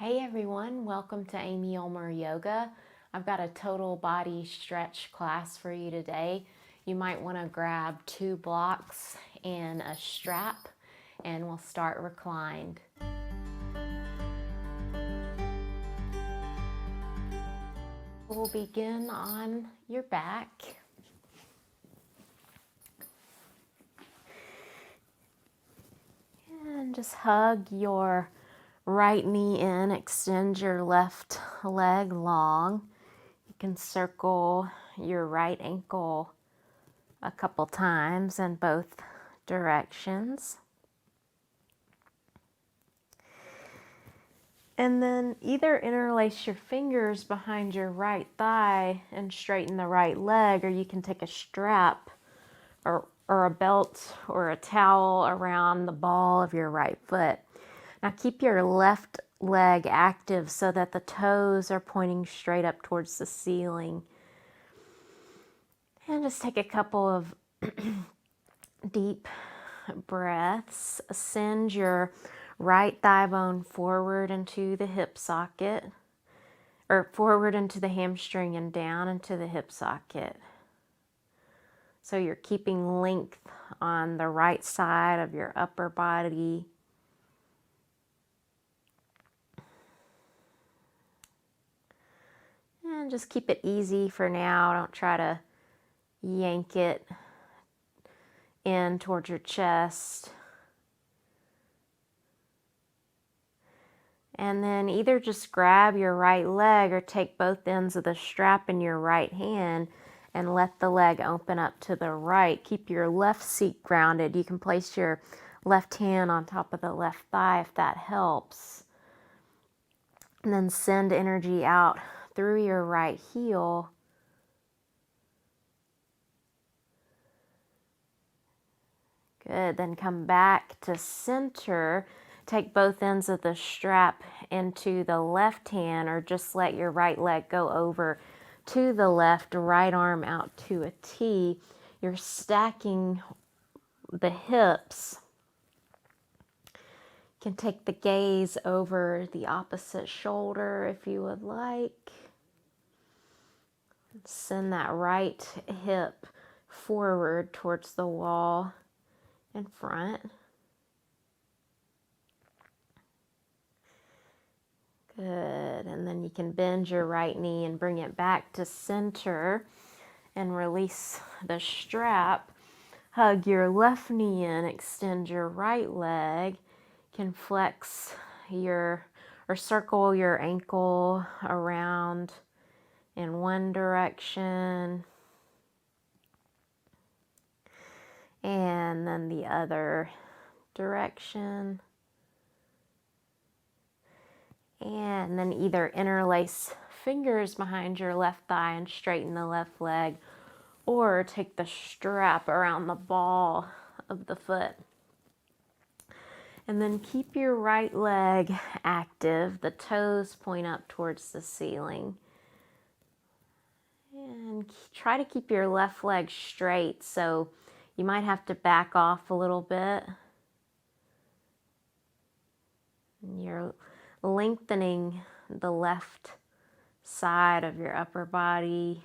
Hey everyone, welcome to Amy Ulmer Yoga. I've got a total body stretch class for you today. You might want to grab 2 blocks and a strap, and we'll start reclined. We'll begin on your back. And just hug your right knee in, extend your left leg long. You can circle your right ankle a couple times in both directions. And then either interlace your fingers behind your right thigh and straighten the right leg, or you can take a strap or a belt or a towel around the ball of your right foot. Now keep your left leg active so that the toes are pointing straight up towards the ceiling. And just take a couple of deep breaths. Send your right thigh bone forward into the hip socket, or forward into the hamstring and down into the hip socket. So you're keeping length on the right side of your upper body. And just keep it easy for now. Don't try to yank it in towards your chest. And then either just grab your right leg or take both ends of the strap in your right hand and let the leg open up to the right. Keep your left seat grounded. You can place your left hand on top of the left thigh if that helps. And then send energy out through your right heel. Good. Then come back to center. Take both ends of the strap into the left hand, or just let your right leg go over to the left, right arm out to a T. You're stacking the hips. You can take the gaze over the opposite shoulder if you would like. Send that right hip forward towards the wall in front. Good. And then you can bend your right knee and bring it back to center and release the strap. Hug your left knee in, extend your right leg. You can flex your or circle your ankle around in one direction and then the other direction. And then either interlace fingers behind your left thigh and straighten the left leg, or take the strap around the ball of the foot. And then keep your right leg active. The toes point up towards the ceiling. And try to keep your left leg straight, so you might have to back off a little bit. And you're lengthening the left side of your upper body,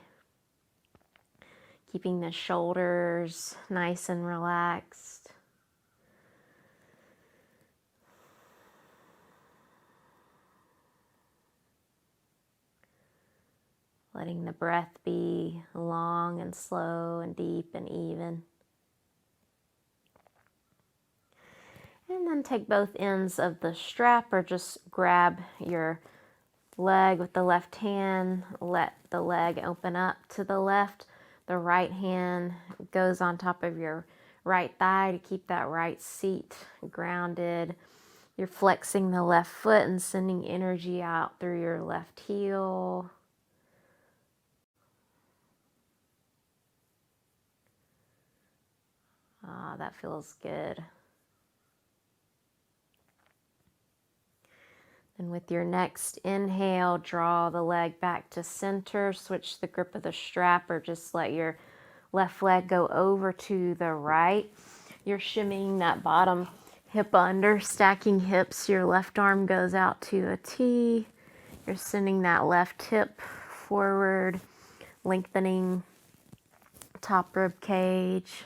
keeping the shoulders nice and relaxed. Letting the breath be long and slow and deep and even. And then take both ends of the strap, or just grab your leg with the left hand, let the leg open up to the left. The right hand goes on top of your right thigh to keep that right seat grounded. You're flexing the left foot and sending energy out through your left heel. Ah, that feels good. And with your next inhale, draw the leg back to center, switch the grip of the strap, or just let your left leg go over to the right. You're shimmying that bottom hip under, stacking hips. Your left arm goes out to a T. You're sending that left hip forward, lengthening top rib cage.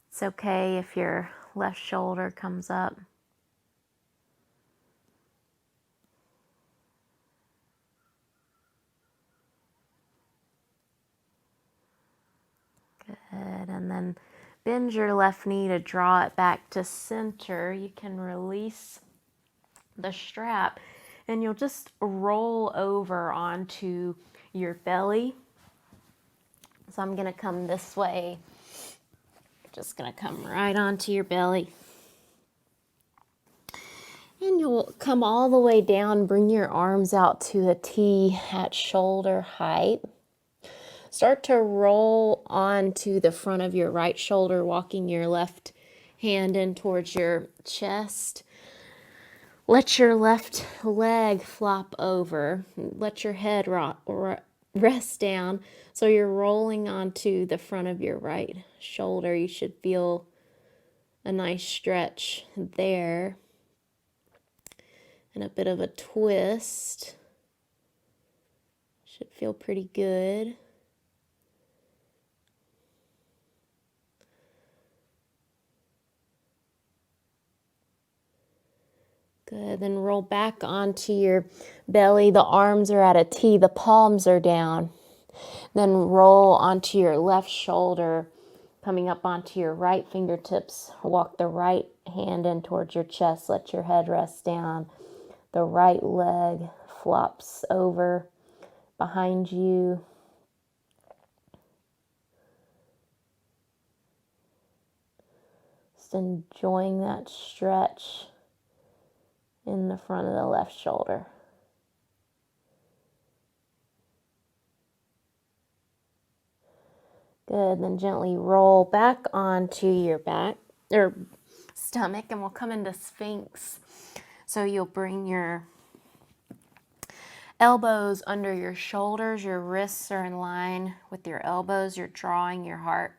It's okay if your left shoulder comes up. Good, and then bend your left knee to draw it back to center. You can release the strap and you'll just roll over onto your belly. So I'm gonna come this way. Just gonna come right onto your belly. And you'll come all the way down, bring your arms out to a T at shoulder height. Start to roll onto the front of your right shoulder, walking your left hand in towards your chest. Let your left leg flop over. Let your head rest down. So you're rolling onto the front of your right shoulder. You should feel a nice stretch there. And a bit of a twist. Should feel pretty good. Good, then roll back onto your belly. The arms are at a T, the palms are down. Then roll onto your left shoulder, coming up onto your right fingertips. Walk the right hand in towards your chest. Let your head rest down. The right leg flops over behind you. Just enjoying that stretch in the front of the left shoulder. Good, then gently roll back onto your back or stomach and we'll come into Sphinx. So you'll bring your elbows under your shoulders, your wrists are in line with your elbows. You're drawing your heart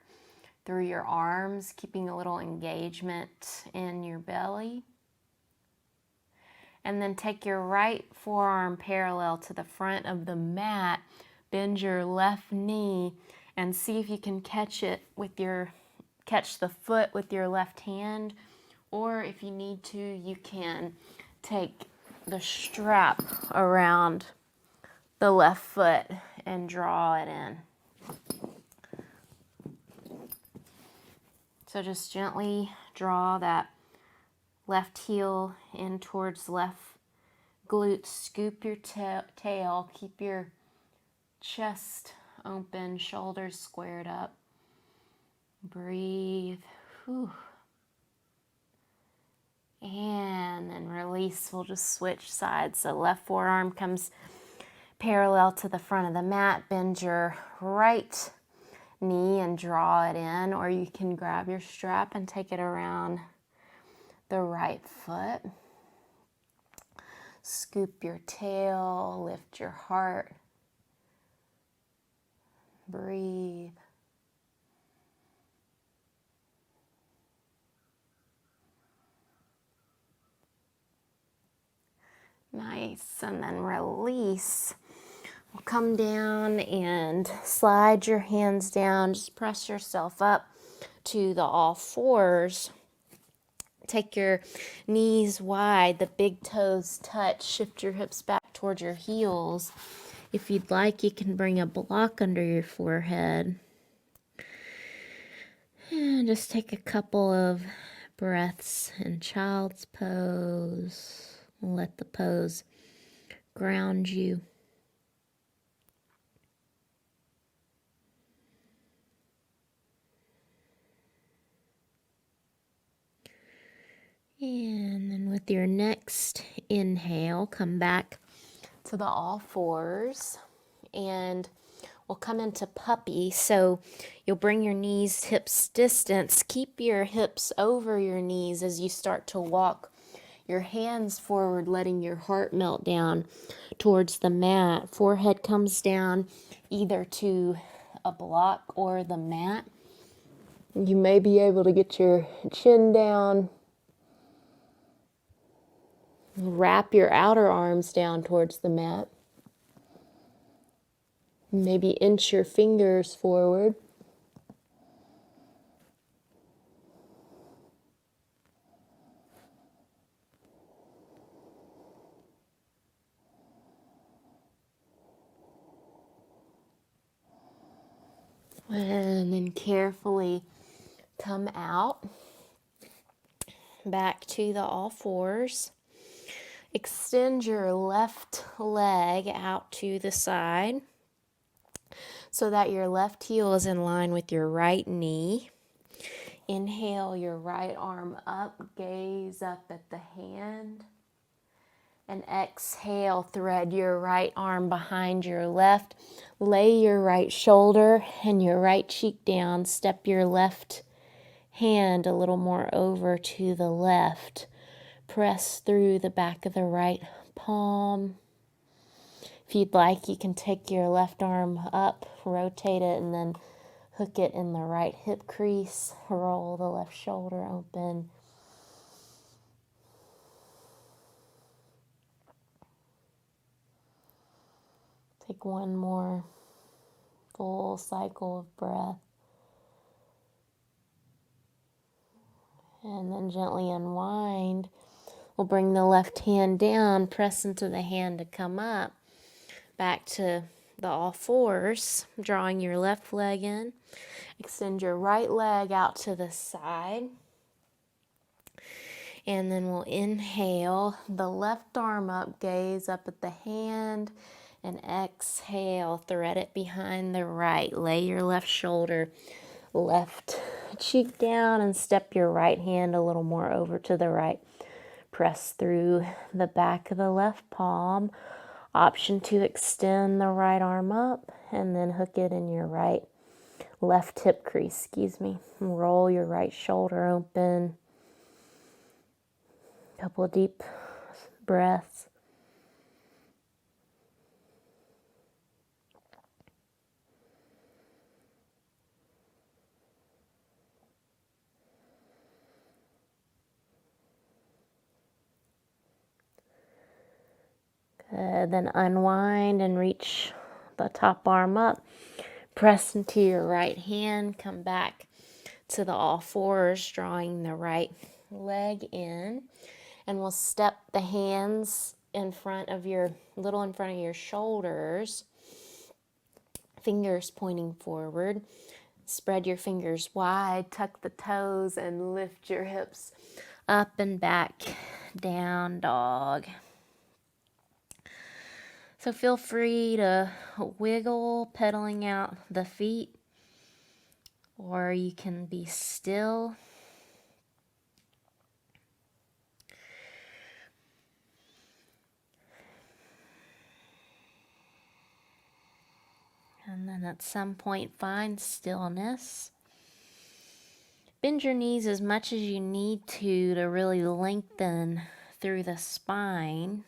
through your arms, keeping a little engagement in your belly. And then take your right forearm parallel to the front of the mat. Bend your left knee and see if you can catch the foot with your left hand. Or if you need to, you can take the strap around the left foot and draw it in. So just gently draw that left heel in towards left glute. Scoop your tail. Keep your chest open, shoulders squared up. Breathe. Whew. And then release. We'll just switch sides. So left forearm comes parallel to the front of the mat. Bend your right knee and draw it in, or you can grab your strap and take it around the right foot. Scoop your tail, lift your heart. Breathe. Nice, and then release. We'll come down and slide your hands down. Just press yourself up to the all fours. Take your knees wide, the big toes touch. Shift your hips back towards your heels. If you'd like, you can bring a block under your forehead. And just take a couple of breaths in child's pose. Let the pose ground you. And then with your next inhale, come back to the all fours and we'll come into puppy. So you'll bring your knees hips distance. Keep your hips over your knees as you start to walk your hands forward, letting your heart melt down towards the mat. Forehead comes down either to a block or the mat. You may be able to get your chin down. Wrap your outer arms down towards the mat. Maybe inch your fingers forward. And then carefully come out back to the all fours. Extend your left leg out to the side so that your left heel is in line with your right knee. Inhale your right arm up, gaze up at the hand. And exhale, thread your right arm behind your left. Lay your right shoulder and your right cheek down. Step your left hand a little more over to the left. Press through the back of the right palm. If you'd like, you can take your left arm up, rotate it, and then hook it in the right hip crease. Roll the left shoulder open. Take one more full cycle of breath. And then gently unwind. We'll bring the left hand down, press into the hand to come up. Back to the all fours, drawing your left leg in. Extend your right leg out to the side. And then we'll inhale the left arm up, gaze up at the hand. And exhale, thread it behind the right. Lay your left shoulder, left cheek down, and step your right hand a little more over to the right. Press through the back of the left palm. Option to extend the right arm up and then hook it in your left hip crease, Roll your right shoulder open. Couple of deep breaths. Then unwind and reach the top arm up. Press into your right hand. Come back to the all fours, drawing the right leg in. And we'll step the hands in front of your shoulders. Fingers pointing forward. Spread your fingers wide. Tuck the toes and lift your hips up and back. Down dog. So feel free to wiggle, pedaling out the feet, or you can be still. And then at some point, find stillness. Bend your knees as much as you need to really lengthen through the spine.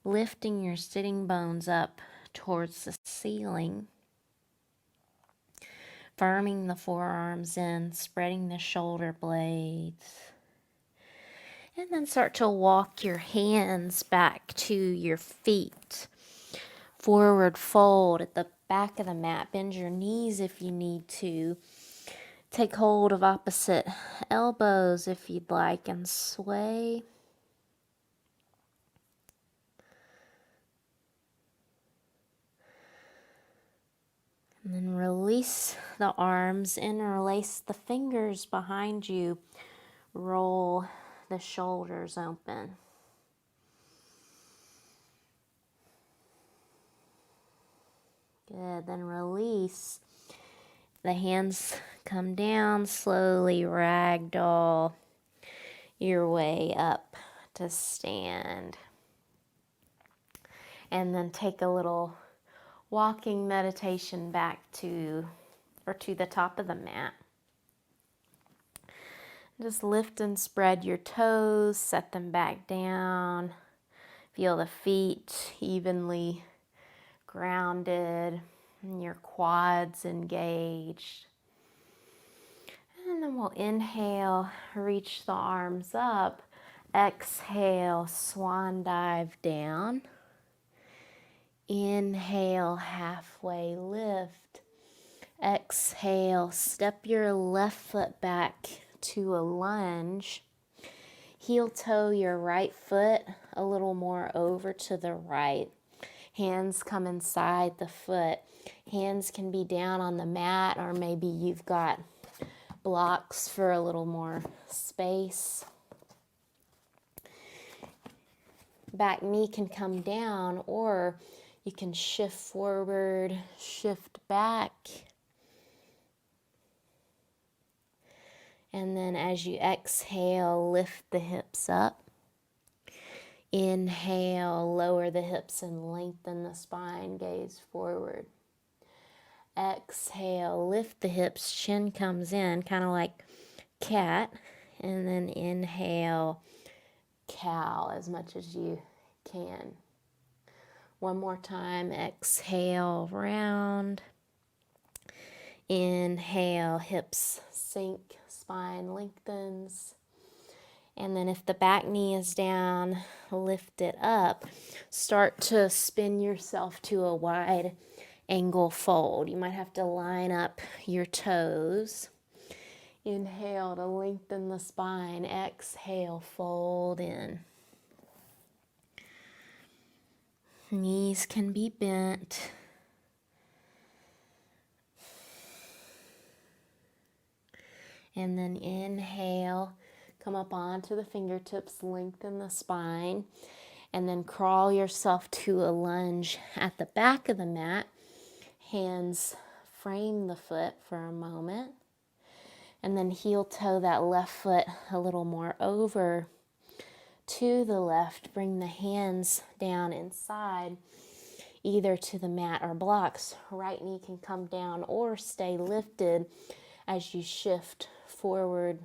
Lifting your sitting bones up towards the ceiling. Firming the forearms in, spreading the shoulder blades. And then start to walk your hands back to your feet. Forward fold at the back of the mat. Bend your knees if you need to. Take hold of opposite elbows if you'd like and sway. And then release the arms, interlace the fingers behind you. Roll the shoulders open. Good, then release. The hands come down, slowly ragdoll your way up to stand. And then take a little walking meditation back to the top of the mat. Just lift and spread your toes, set them back down. Feel the feet evenly grounded and your quads engaged. And then we'll inhale, reach the arms up. Exhale, swan dive down. Inhale, halfway lift. Exhale, step your left foot back to a lunge. Heel toe your right foot a little more over to the right. Hands come inside the foot. Hands can be down on the mat, or maybe you've got blocks for a little more space. Back knee can come down, or you can shift forward, shift back. And then as you exhale, lift the hips up. Inhale, lower the hips and lengthen the spine, gaze forward. Exhale, lift the hips, chin comes in, kind of like cat. And then inhale, cow as much as you can. One more time, exhale, round. Inhale, hips sink, spine lengthens. And then if the back knee is down, lift it up. Start to spin yourself to a wide angle fold. You might have to line up your toes. Inhale to lengthen the spine. Exhale, fold in. Knees can be bent. And then inhale, come up onto the fingertips, lengthen the spine, and then crawl yourself to a lunge at the back of the mat. Hands frame the foot for a moment, and then heel toe that left foot a little more over to the left. Bring the hands down inside, either to the mat or blocks. Right knee can come down or stay lifted as you shift forward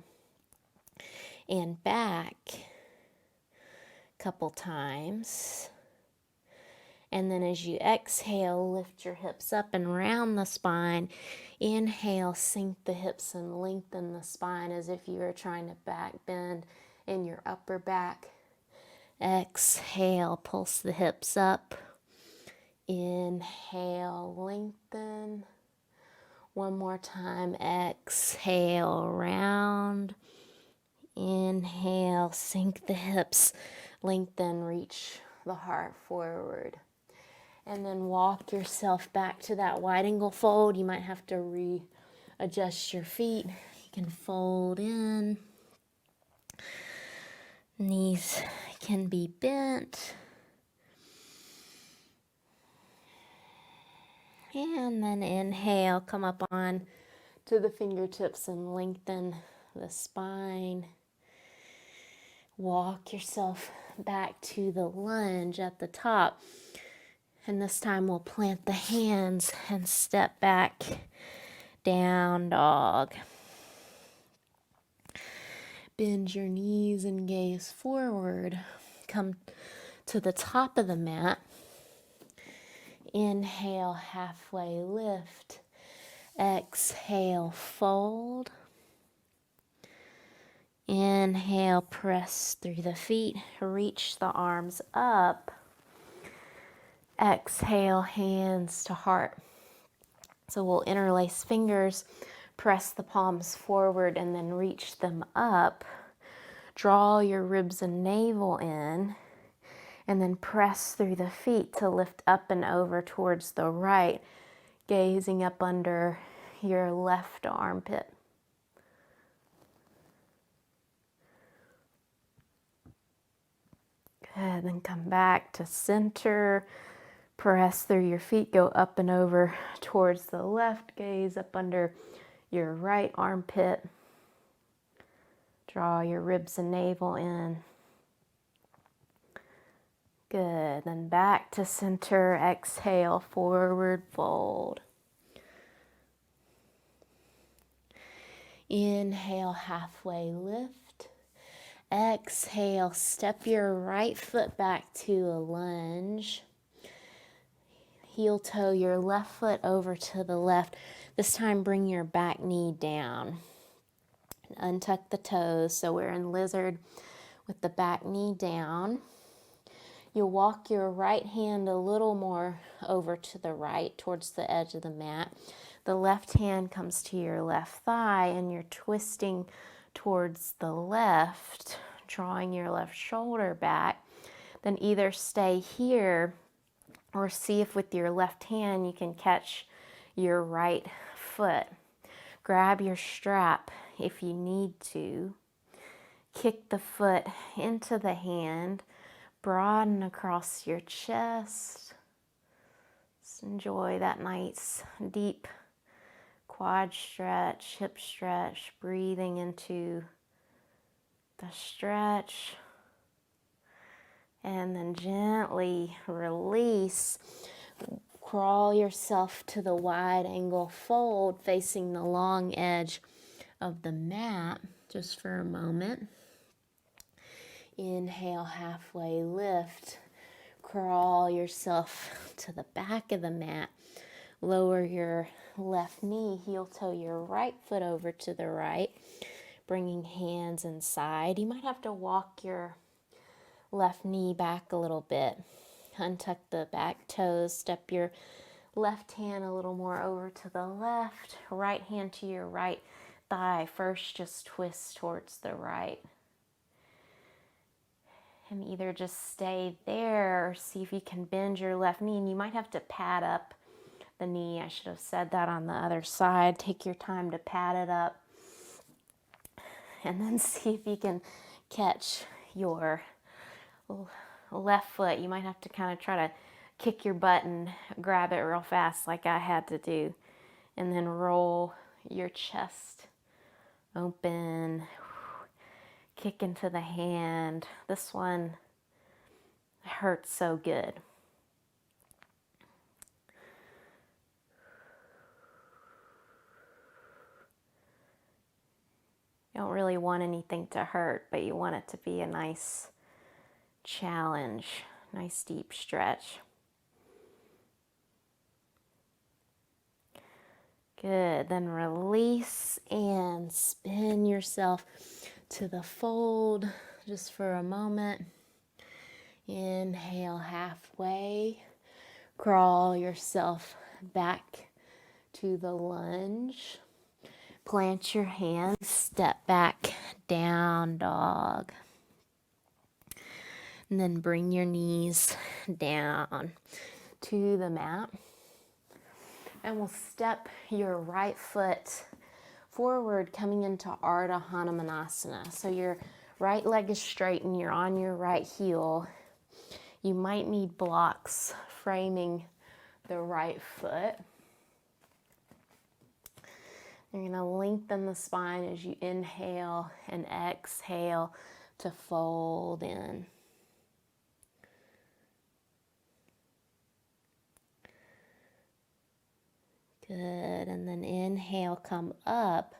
and back a couple times. And then as you exhale, lift your hips up and round the spine. Inhale, sink the hips and lengthen the spine as if you were trying to back bend in your upper back. Exhale, pulse the hips up. Inhale, lengthen. One more time, exhale, round. Inhale, sink the hips, lengthen, reach the heart forward. And then walk yourself back to that wide angle fold. You might have to readjust your feet. You can fold in. Knees can be bent. And then inhale, come up on to the fingertips and lengthen the spine. Walk yourself back to the lunge at the top. And this time we'll plant the hands and step back, down dog. Bend your knees and gaze forward. Come to the top of the mat. Inhale, halfway lift. Exhale, fold. Inhale, press through the feet. Reach the arms up. Exhale, hands to heart. So we'll interlace fingers, press the palms forward, and then reach them up. Draw your ribs and navel in, and then press through the feet to lift up and over towards the right, gazing up under your left armpit. Good, then come back to center. Press through your feet, go up and over towards the left, gaze up under your right armpit. Draw your ribs and navel in. Good, then back to center, exhale, forward fold. Inhale, halfway lift. Exhale, step your right foot back to a lunge. heel toe your left foot over to the left. This time bring your back knee down. Untuck the toes, so we're in lizard with the back knee down. You'll walk your right hand a little more over to the right towards the edge of the mat. The left hand comes to your left thigh and you're twisting towards the left, drawing your left shoulder back. Then either stay here or see if with your left hand you can catch your right foot. Grab your strap if you need to. Kick the foot into the hand. Broaden across your chest. Just enjoy that nice deep quad stretch, hip stretch, breathing into the stretch. And then gently release. Crawl yourself to the wide angle fold facing the long edge of the mat just for a moment. Inhale, halfway lift. Crawl yourself to the back of the mat. Lower your left knee, heel toe your right foot over to the right, bringing hands inside. You might have to walk your left knee back a little bit. Untuck the back toes, step your left hand a little more over to the left, right hand to your right thigh. First, just twist towards the right. And either just stay there or see if you can bend your left knee. And you might have to pad up the knee. I should have said that on the other side. Take your time to pad it up. And then see if you can catch your left foot. You might have to kind of try to kick your butt and grab it real fast like I had to do. And then roll your chest open. Kick into the hand. This one hurts so good. You don't really want anything to hurt, but you want it to be a nice challenge, nice deep stretch. Good. Then release and spin yourself to the fold just for a moment. Inhale halfway. Crawl yourself back to the lunge. Plant your hands, step back, down dog. And then bring your knees down to the mat. And we'll step your right foot forward, coming into Ardha Hanumanasana. So your right leg is straight and you're on your right heel. You might need blocks framing the right foot. You're going to lengthen the spine as you inhale and exhale to fold in. Good. And then inhale, come up.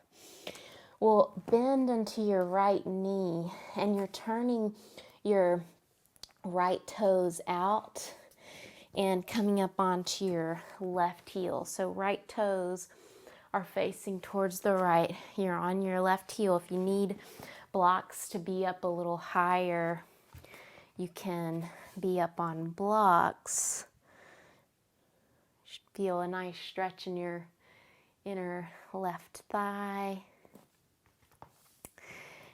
We'll bend into your right knee and you're turning your right toes out and coming up onto your left heel. So right toes are facing towards the right. You're on your left heel. If you need blocks to be up a little higher, you can be up on blocks. Feel a nice stretch in your inner left thigh.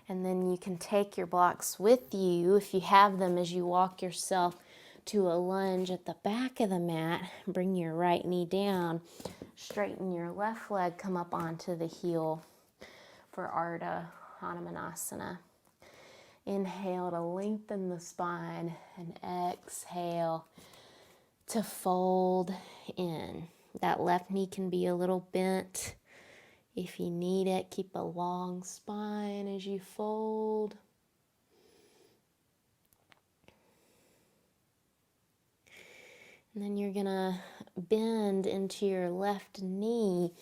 And then you can take your blocks with you if you have them as you walk yourself to a lunge at the back of the mat. Bring your right knee down. Straighten your left leg, come up onto the heel for Ardha Hanumanasana. Inhale to lengthen the spine and exhale to fold in. That left knee can be a little bent if you need it. Keep a long spine as you fold. And then you're gonna bend into your left knee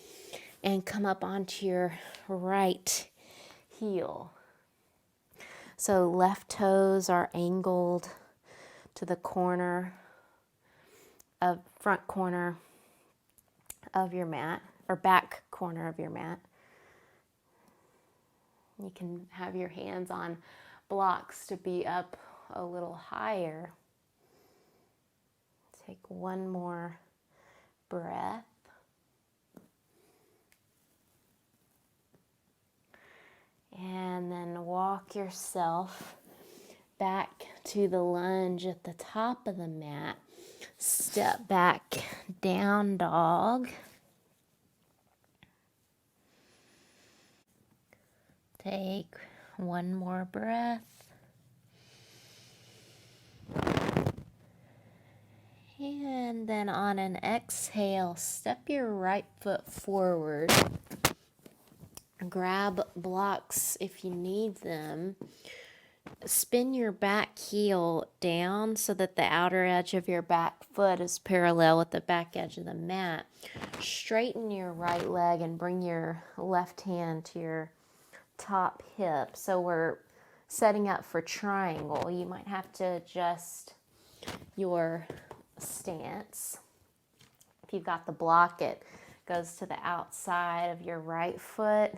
and come up onto your right heel. So left toes are angled to the corner front corner of your mat, or back corner of your mat. You can have your hands on blocks to be up a little higher. Take one more breath. And then walk yourself back to the lunge at the top of the mat. Step back, down dog. Take one more breath. And then on an exhale, step your right foot forward. Grab blocks if you need them. Spin your back heel down so that the outer edge of your back foot is parallel with the back edge of the mat. Straighten your right leg and bring your left hand to your top hip. So we're setting up for triangle. You might have to adjust your stance. If you've got the block, it goes to the outside of your right foot.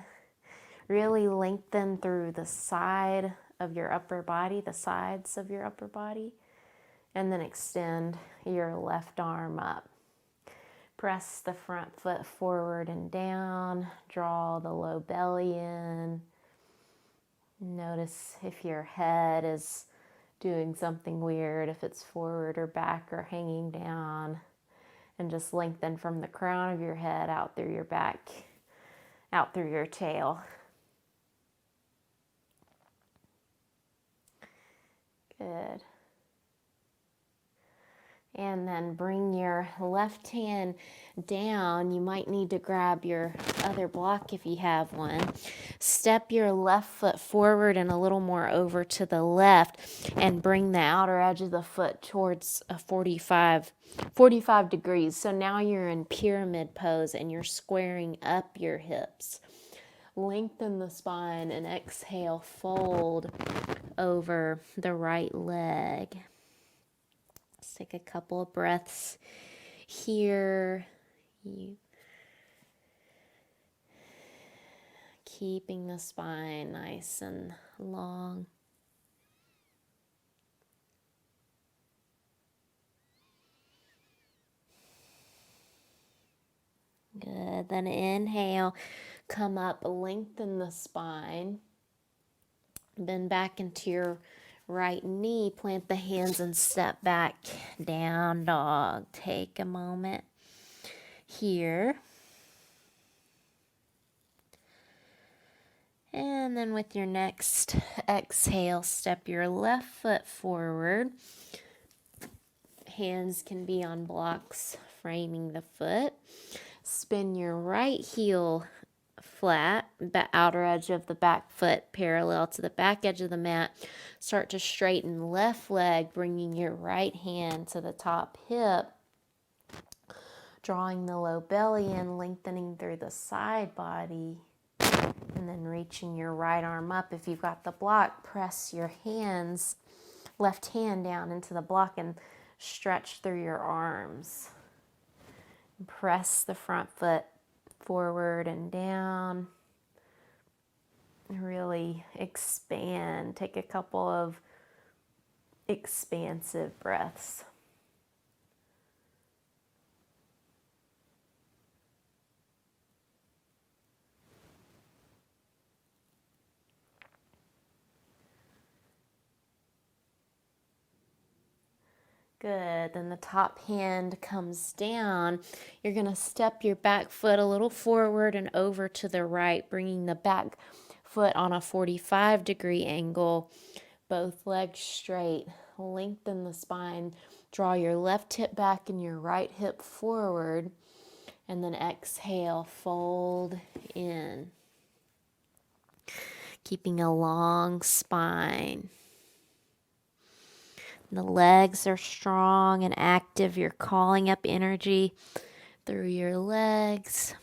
Really lengthen through the side of your upper body, the sides of your upper body, and then extend your left arm up. Press the front foot forward and down. Draw the low belly in. Notice if your head is doing something weird, if it's forward or back or hanging down. And just lengthen from the crown of your head out through your back, out through your tail. Good. And then bring your left hand down. You might need to grab your other block if you have one. Step your left foot forward and a little more over to the left and bring the outer edge of the foot towards a 45 degrees. So now you're in pyramid pose and you're squaring up your hips. Lengthen the spine and exhale, fold over the right leg. Let's take a couple of breaths here. Keeping the spine nice and long. Good. Then inhale, come up, lengthen the spine. Bend back into your right knee, plant the hands and step back, down dog. Take a moment here. And then with your next exhale, step your left foot forward. Hands can be on blocks framing the foot. Spin your right heel flat, the outer edge of the back foot parallel to the back edge of the mat. Start to straighten left leg, bringing your right hand to the top hip. Drawing the low belly in, lengthening through the side body. And then reaching your right arm up. If you've got the block, press your hands, left hand down into the block and stretch through your arms. Press the front foot forward and down. Really expand. Take a couple of expansive breaths. Good. Then the top hand comes down. You're going to step your back foot a little forward and over to the right, bringing the back foot on a 45-degree angle. Both legs straight. Lengthen the spine. Draw your left hip back and your right hip forward. And then exhale, fold in. Keeping a long spine. The legs are strong and active. You're calling up energy through your legs.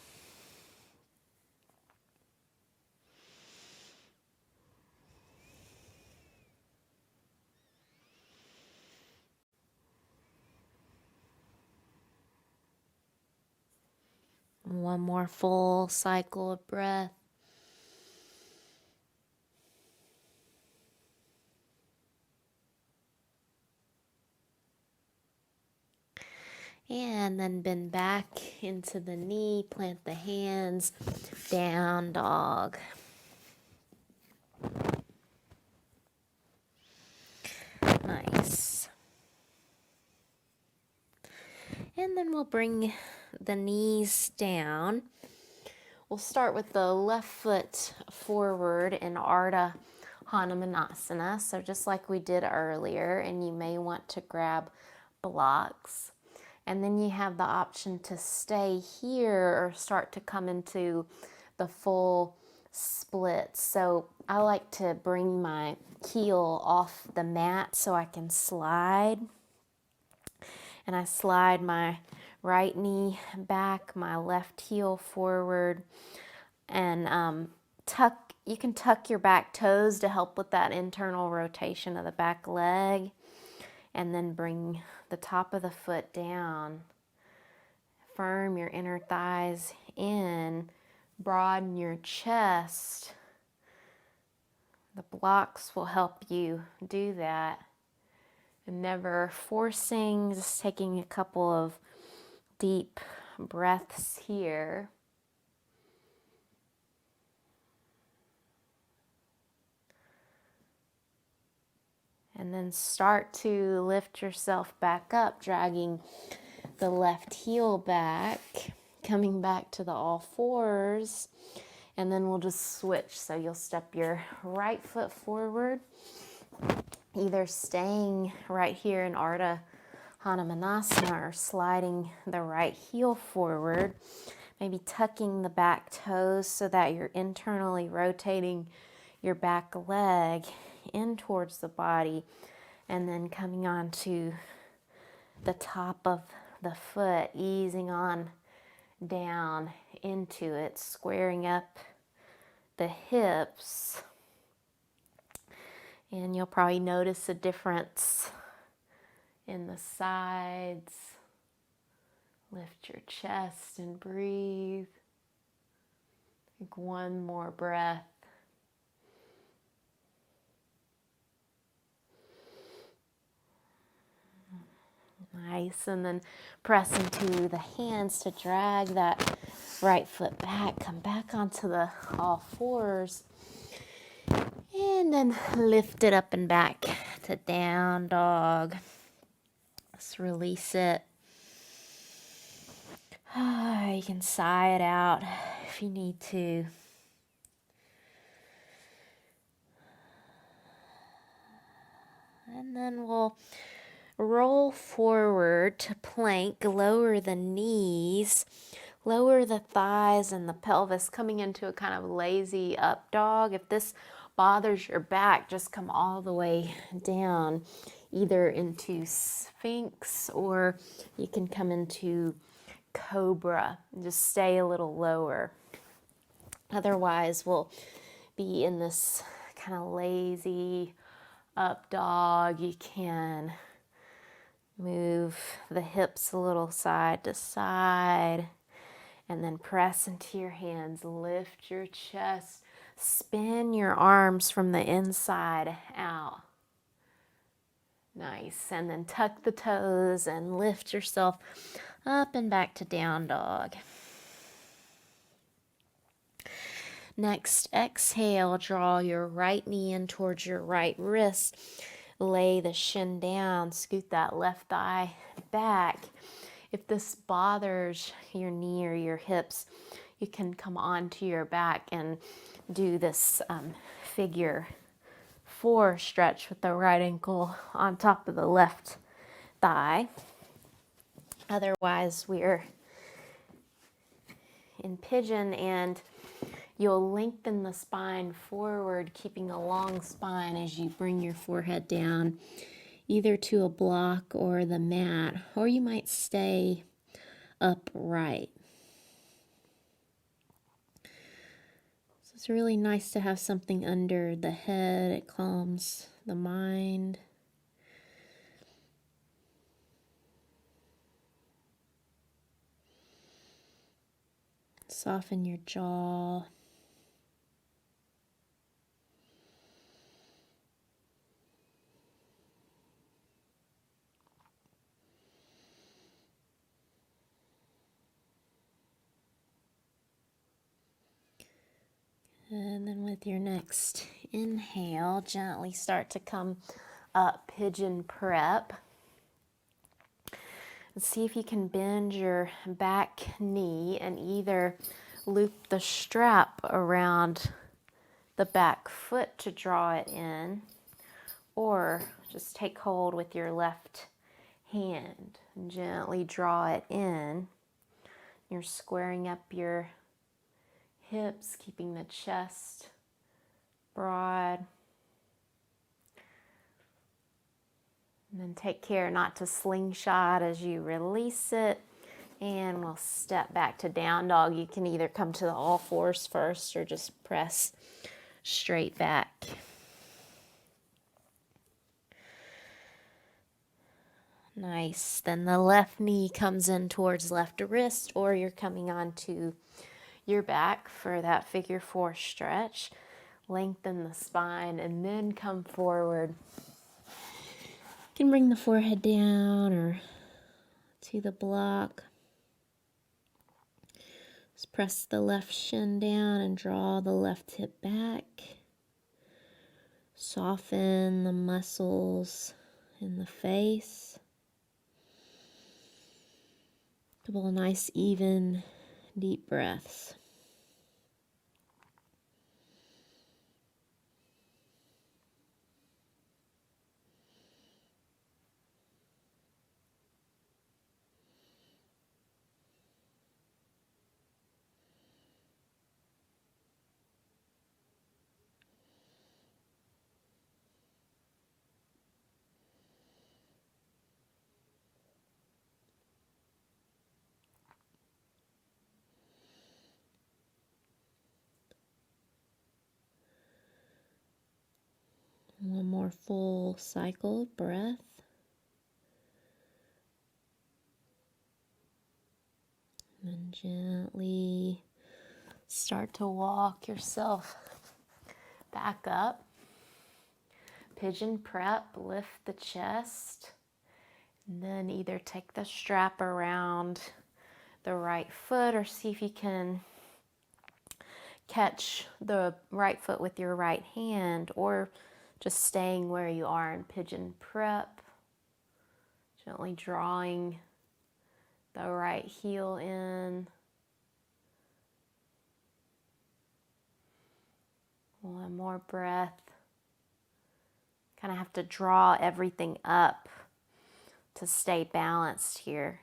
One more full cycle of breath. And then bend back into the knee, plant the hands, down dog. Nice. And then we'll bring the knees down. We'll start with the left foot forward in Ardha Hanumanasana. So just like we did earlier, and you may want to grab blocks. And then you have the option to stay here or start to come into the full split. So I like to bring my heel off the mat so I can slide. And I slide my right knee back, my left heel forward, and you can tuck your back toes to help with that internal rotation of the back leg, and then bring the top of the foot down. Firm your inner thighs in, broaden your chest. The blocks will help you do that. And never forcing, just taking a couple of deep breaths here. And then start to lift yourself back up, dragging the left heel back, coming back to the all fours. And then we'll just switch. So you'll step your right foot forward, either staying right here in Ardha Hanumanasana or sliding the right heel forward, maybe tucking the back toes so that you're internally rotating your back leg in towards the body, and then coming on to the top of the foot, easing on down into it, squaring up the hips. And you'll probably notice a difference in the sides. Lift your chest and breathe. Take one more breath. Nice. And then press into the hands to drag that right foot back. Come back onto the all fours. And then lift it up and back to down dog. Just release it. You can sigh it out if you need to. And then we'll roll forward to plank, lower the knees, lower the thighs and the pelvis, coming into a kind of lazy up dog. If this bothers your back, just come all the way down, either into Sphinx or you can come into Cobra and just stay a little lower. Otherwise, we'll be in this kind of lazy up dog. You can move the hips a little side to side and then press into your hands. Lift your chest. Spin your arms from the inside out. Nice. And then tuck the toes and lift yourself up and back to down dog. Next, exhale, draw your right knee in towards your right wrist. Lay the shin down, scoot that left thigh back. If this bothers your knee or your hips, you can come onto your back and do this figure 4 stretch with the right ankle on top of the left thigh. Otherwise, we're in pigeon, and you'll lengthen the spine forward, keeping a long spine as you bring your forehead down, either to a block or the mat, or you might stay upright. So it's really nice to have something under the head. It calms the mind. Soften your jaw. And then with your next inhale, gently start to come up, pigeon prep. And see if you can bend your back knee and either loop the strap around the back foot to draw it in, or just take hold with your left hand and gently draw it in. You're squaring up your hips, keeping the chest broad. And then take care not to slingshot as you release it. And we'll step back to down dog. You can either come to the all fours first or just press straight back. Nice. Then the left knee comes in towards left wrist, or you're coming onto your back for that figure four stretch. Lengthen the spine and then come forward. You can bring the forehead down or to the block. Just press the left shin down and draw the left hip back. Soften the muscles in the face. Couple of nice, even, deep breaths. One more full cycle of breath. And gently start to walk yourself back up. Pigeon prep, lift the chest. And then either take the strap around the right foot or see if you can catch the right foot with your right hand, or just staying where you are in pigeon prep. Gently drawing the right heel in. One more breath. Kind of have to draw everything up to stay balanced here.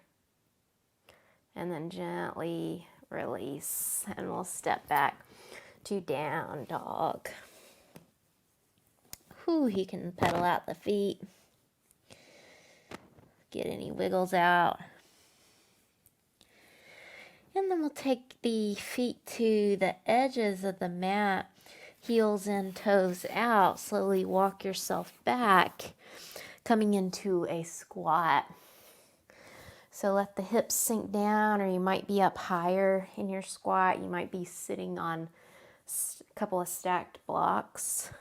And then gently release, and we'll step back to down dog. Whew, you can pedal out the feet. Get any wiggles out. And then we'll take the feet to the edges of the mat, heels in, toes out. Slowly walk yourself back, coming into a squat. So let the hips sink down, or you might be up higher in your squat. You might be sitting on a couple of stacked blocks.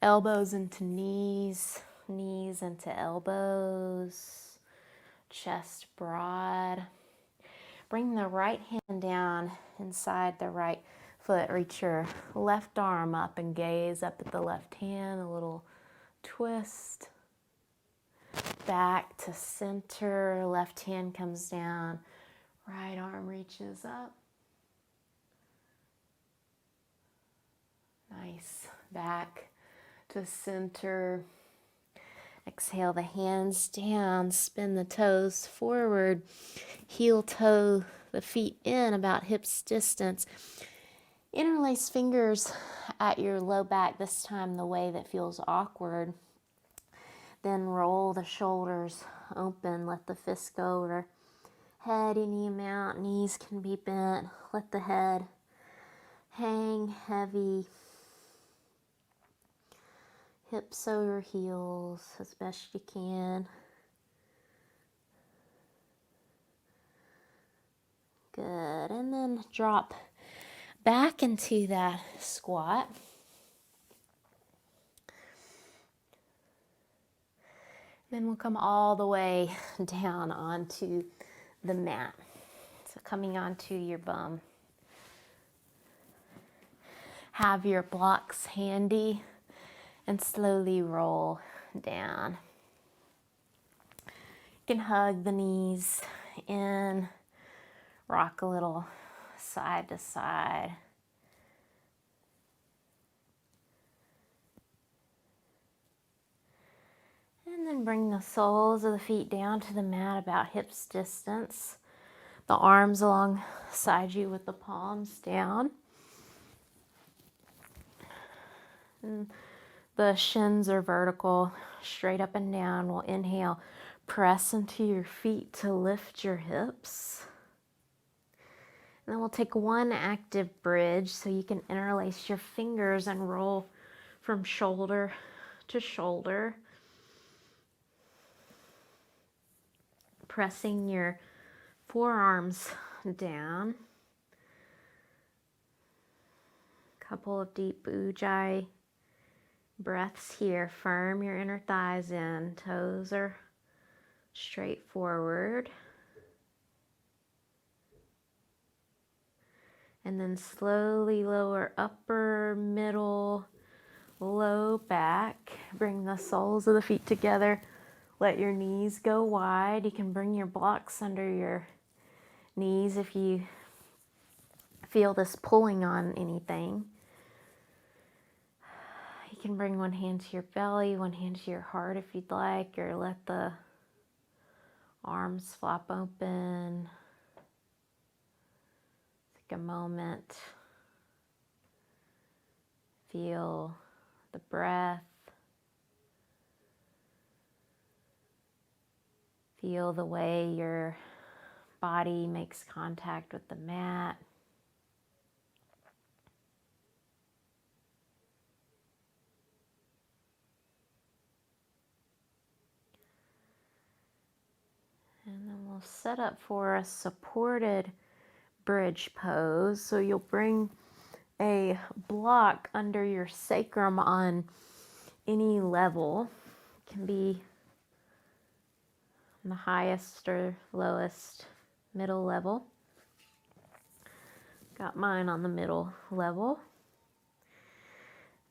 Elbows into knees, knees into elbows, chest broad. Bring the right hand down inside the right foot. Reach your left arm up and gaze up at the left hand. A little twist. Back to center. Left hand comes down. Right arm reaches up. Nice. Back to center. Exhale the hands down. Spin the toes forward. Heel toe the feet in about hips distance. Interlace fingers at your low back, this time the way that feels awkward. Then roll the shoulders open. Let the fists go over head any amount. Knees can be bent. Let the head hang heavy. Hips over heels as best you can. Good. And then then drop back into that squat. Then we'll come all the way down onto the mat. So coming onto your bum. Have your blocks handy and slowly roll down. You can hug the knees in, rock a little side to side. And then bring the soles of the feet down to the mat about hips distance. The arms alongside you with the palms down. And the shins are vertical, straight up and down. We'll inhale, press into your feet to lift your hips. And then we'll take one active bridge so you can interlace your fingers and roll from shoulder to shoulder. Pressing your forearms down. Couple of deep ujjayi breaths here. Firm your inner thighs in. Toes are straight forward. And then slowly lower upper, middle, low back. Bring the soles of the feet together. Let your knees go wide. You can bring your blocks under your knees if you feel this pulling on anything. You can bring one hand to your belly, one hand to your heart if you'd like, or let the arms flop open. Take a moment. Feel the breath. Feel the way your body makes contact with the mat. And then we'll set up for a supported bridge pose. So you'll bring a block under your sacrum on any level. It can be the highest or lowest, middle level. Got mine on the middle level.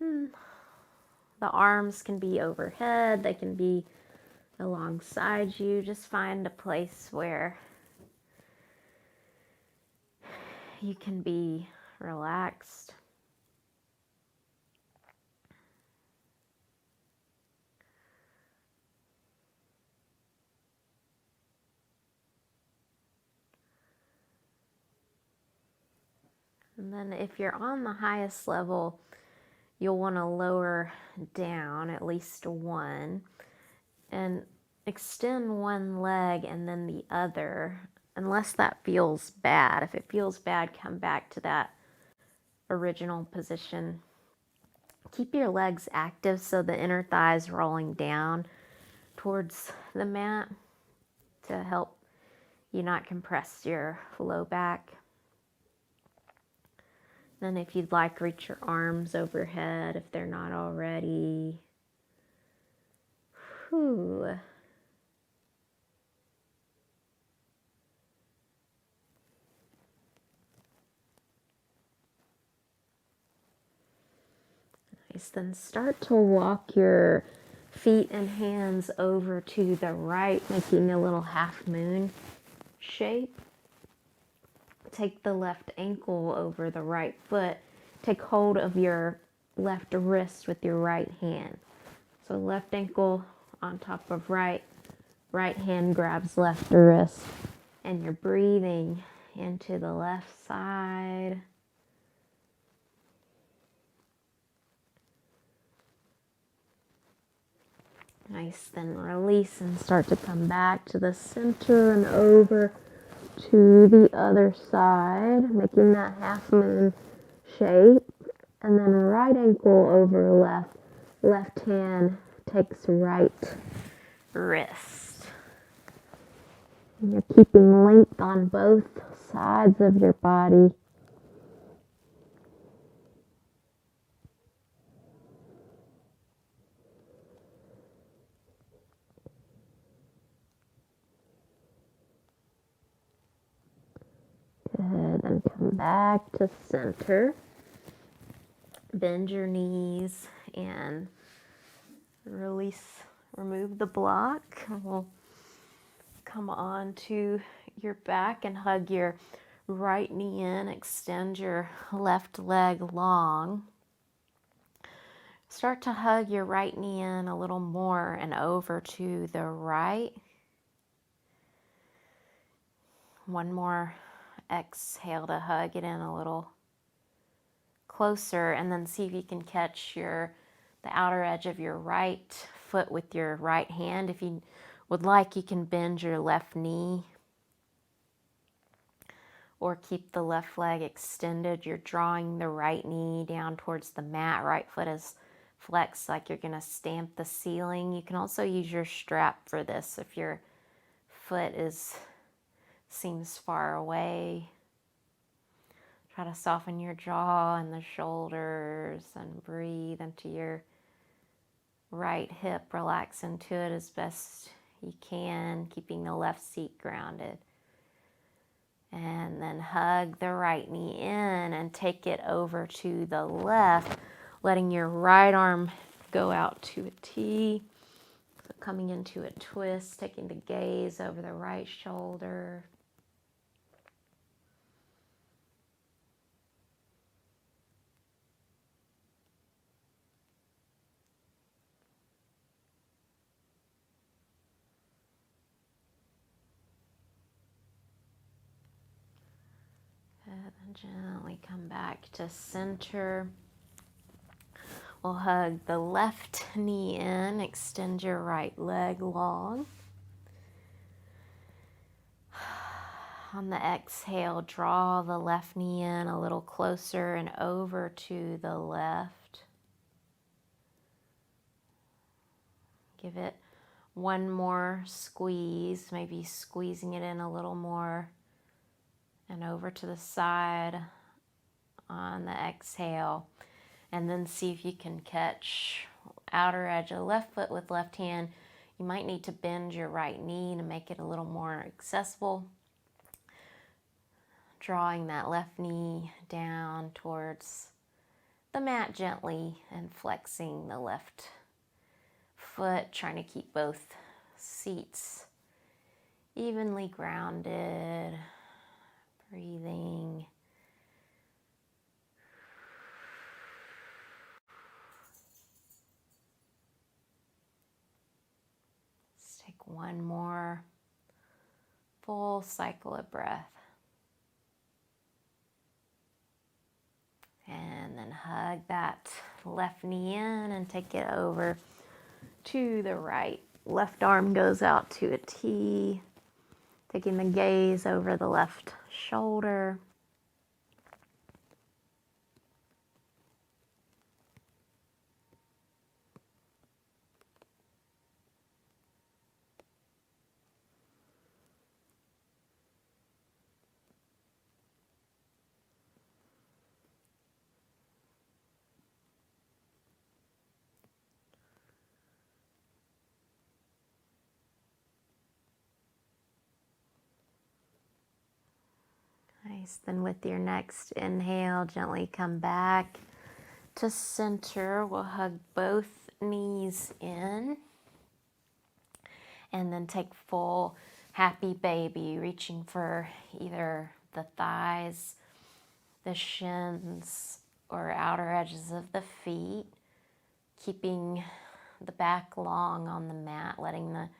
The arms can be overhead, they can be alongside you. Just find a place where you can be relaxed. And then if you're on the highest level, you'll want to lower down at least one and extend one leg and then the other, unless that feels bad. If it feels bad, come back to that original position. Keep your legs active so the inner thighs rolling down towards the mat to help you not compress your low back. Then if you'd like, reach your arms overhead if they're not already. Whew. Nice. Then start to walk your feet and hands over to the right, making a little half moon shape. Take the left ankle over the right foot. Take hold of your left wrist with your right hand. So left ankle on top of right, right hand grabs left wrist, and you're breathing into the left side. Nice, then release and start to come back to the center and over to the other side, making that half moon shape. And then right ankle over left, left hand takes right wrist. And you're keeping length on both sides of your body. Good, then come back to center. Bend your knees and remove the block. We'll come on to your back and hug your right knee in. Extend your left leg long. Start to hug your right knee in a little more and over to the right. One more exhale to hug it in a little closer, and then see if you can catch the outer edge of your right foot with your right hand. If you would like, you can bend your left knee or keep the left leg extended. You're drawing the right knee down towards the mat. Right foot is flexed like you're going to stamp the ceiling. You can also use your strap for this if your foot seems far away. Try to soften your jaw and the shoulders and breathe into your right hip. Relax into it as best you can, keeping the left seat grounded. And then hug the right knee in and take it over to the left, letting your right arm go out to a T. So coming into a twist, taking the gaze over the right shoulder. And gently come back to center. We'll hug the left knee in, extend your right leg long. On the exhale, draw the left knee in a little closer and over to the left. Give it one more squeeze, maybe squeezing it in a little more and over to the side on the exhale. And then see if you can catch outer edge of the left foot with left hand. You might need to bend your right knee to make it a little more accessible. Drawing that left knee down towards the mat gently and flexing the left foot, trying to keep both seats evenly grounded. Breathing. Let's take one more full cycle of breath. And then hug that left knee in and take it over to the right. Left arm goes out to a T, taking the gaze over the left shoulder. Nice. Then with your next inhale, gently come back to center. We'll hug both knees in. And then take full happy baby, reaching for either the thighs, the shins, or outer edges of the feet. Keeping the back long on the mat, letting the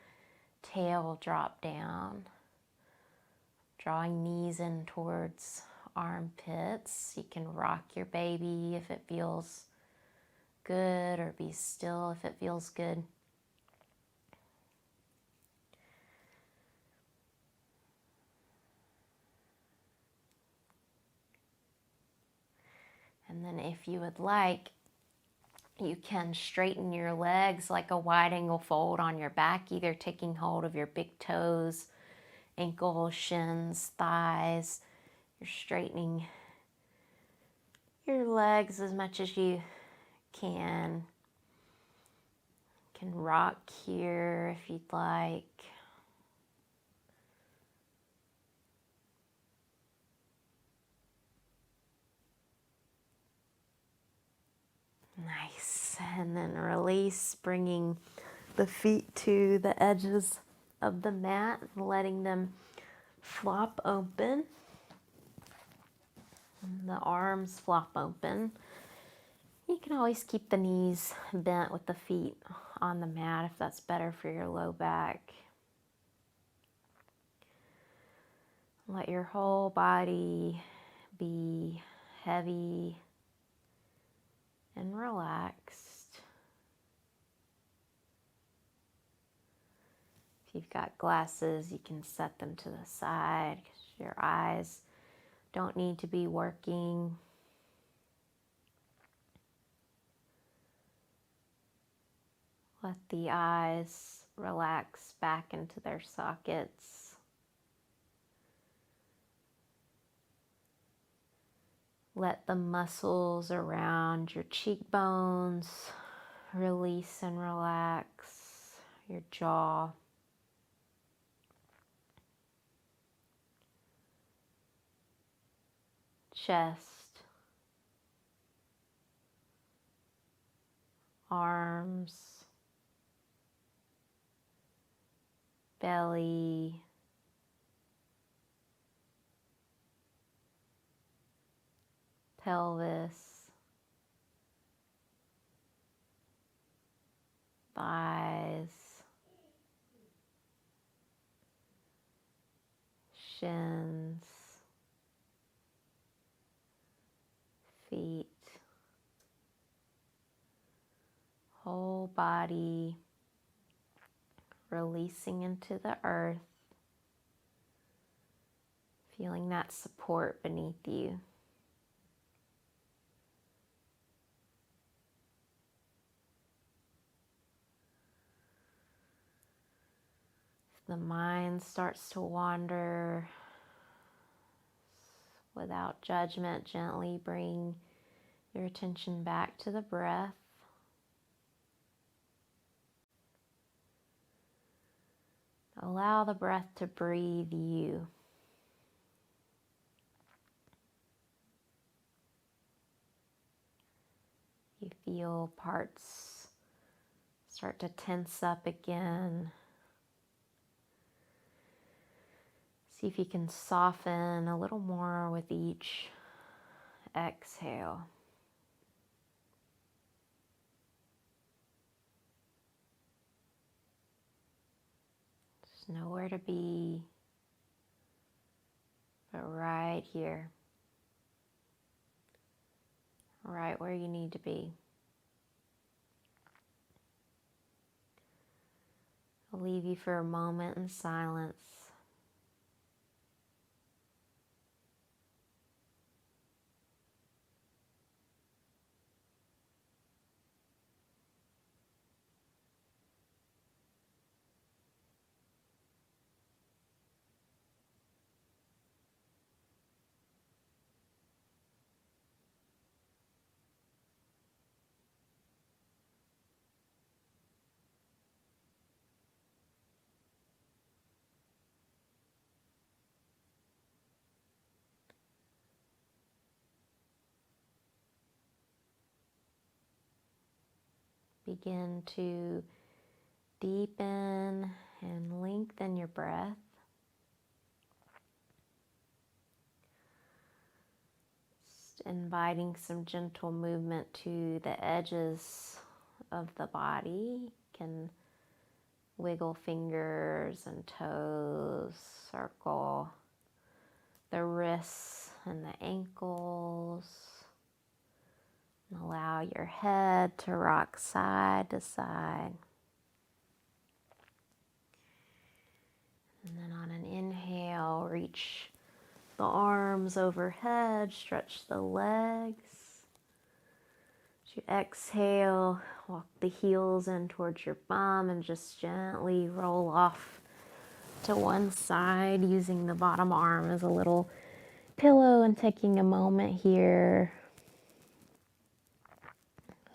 tail drop down. Drawing knees in towards armpits. You can rock your baby if it feels good, or be still if it feels good. And then if you would like, you can straighten your legs like a wide angle fold on your back, either taking hold of your big toes ankles, shins, thighs. You're straightening your legs as much as you can. You can rock here if you'd like. Nice. And then release, bringing the feet to the edges of the mat, letting them flop open. And the arms flop open. You can always keep the knees bent with the feet on the mat if that's better for your low back. Let your whole body be heavy and relaxed. If you've got glasses, you can set them to the side because your eyes don't need to be working. Let the eyes relax back into their sockets. Let the muscles around your cheekbones release and relax, your jaw. Chest, arms, belly, pelvis, thighs, shins, feet, whole body releasing into the earth, feeling that support beneath you. If the mind starts to wander, without judgment, gently bring your attention back to the breath. Allow the breath to breathe you. You feel parts start to tense up again. See if you can soften a little more with each exhale. There's nowhere to be but right here, right where you need to be. I'll leave you for a moment in silence. Begin to deepen and lengthen your breath. Just inviting some gentle movement to the edges of the body. You can wiggle fingers and toes, circle the wrists and the ankles. And allow your head to rock side to side. And then on an inhale, reach the arms overhead, stretch the legs. As you exhale, walk the heels in towards your bum and just gently roll off to one side, using the bottom arm as a little pillow and taking a moment here,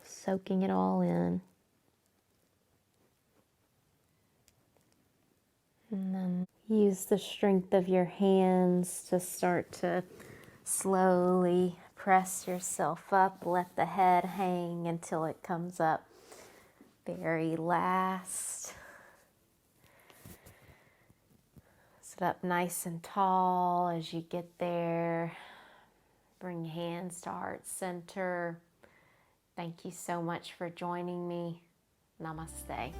soaking it all in. Use the strength of your hands to start to slowly press yourself up. Let the head hang until it comes up very last. Sit up nice and tall as you get there. Bring hands to heart center. Thank you so much for joining me. Namaste.